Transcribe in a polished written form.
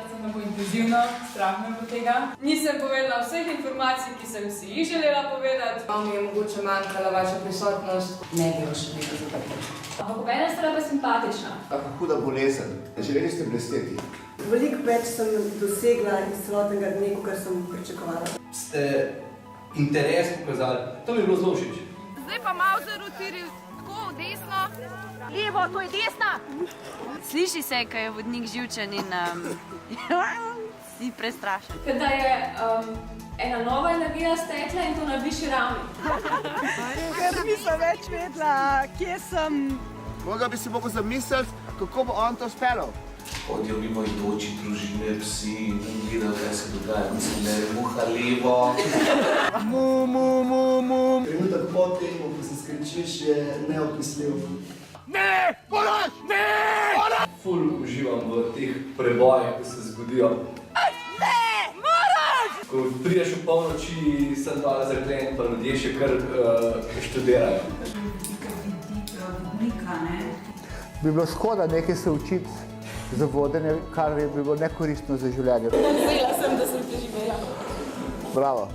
Rekla sem, da bo intenzivno, strah me bo tega. Nisem povedala vseh informacij, ki sem si jih želela povedati. Malo mi je mogoče manjkala vaša prisotnost. Ne bi še nekaj zapravo. Ampak obena sta pa simpatična. Taka huda bolezen. Želeli ste blesteti. Veliko več sem dosegla iz celotnega dne, kot sem pričakovala. Ste interes pokazali, to mi je bilo zelo všeč. Zdaj pa malo zarotiril tako v desno. Levo, to je desna! Sliši se, ko je vodnik živčen in si prestrašen. Da je ena nova energija stekla in to na višji ravni. Ker nisem več vedela, kje sem. Moga bi si mogel zamisliti, kako bo on to speljal. Hodijo mimo idoči družine, psi in gledajo, kaj se dogaja. Mislim, da je muha levo. Mu. Trenutek po temu, ko se skričiš, je neopisljiv. Ful uživam v teh prebojih, ko se zgodijo. Ko prideš v polnoči, sem dva razrekljen, pa ljudje še kar študirajo. Bi bilo škoda nekaj se učiti za vodenje, kar bi bilo nekoristno za življenje. Vzela sem, da sem preživela. Bravo.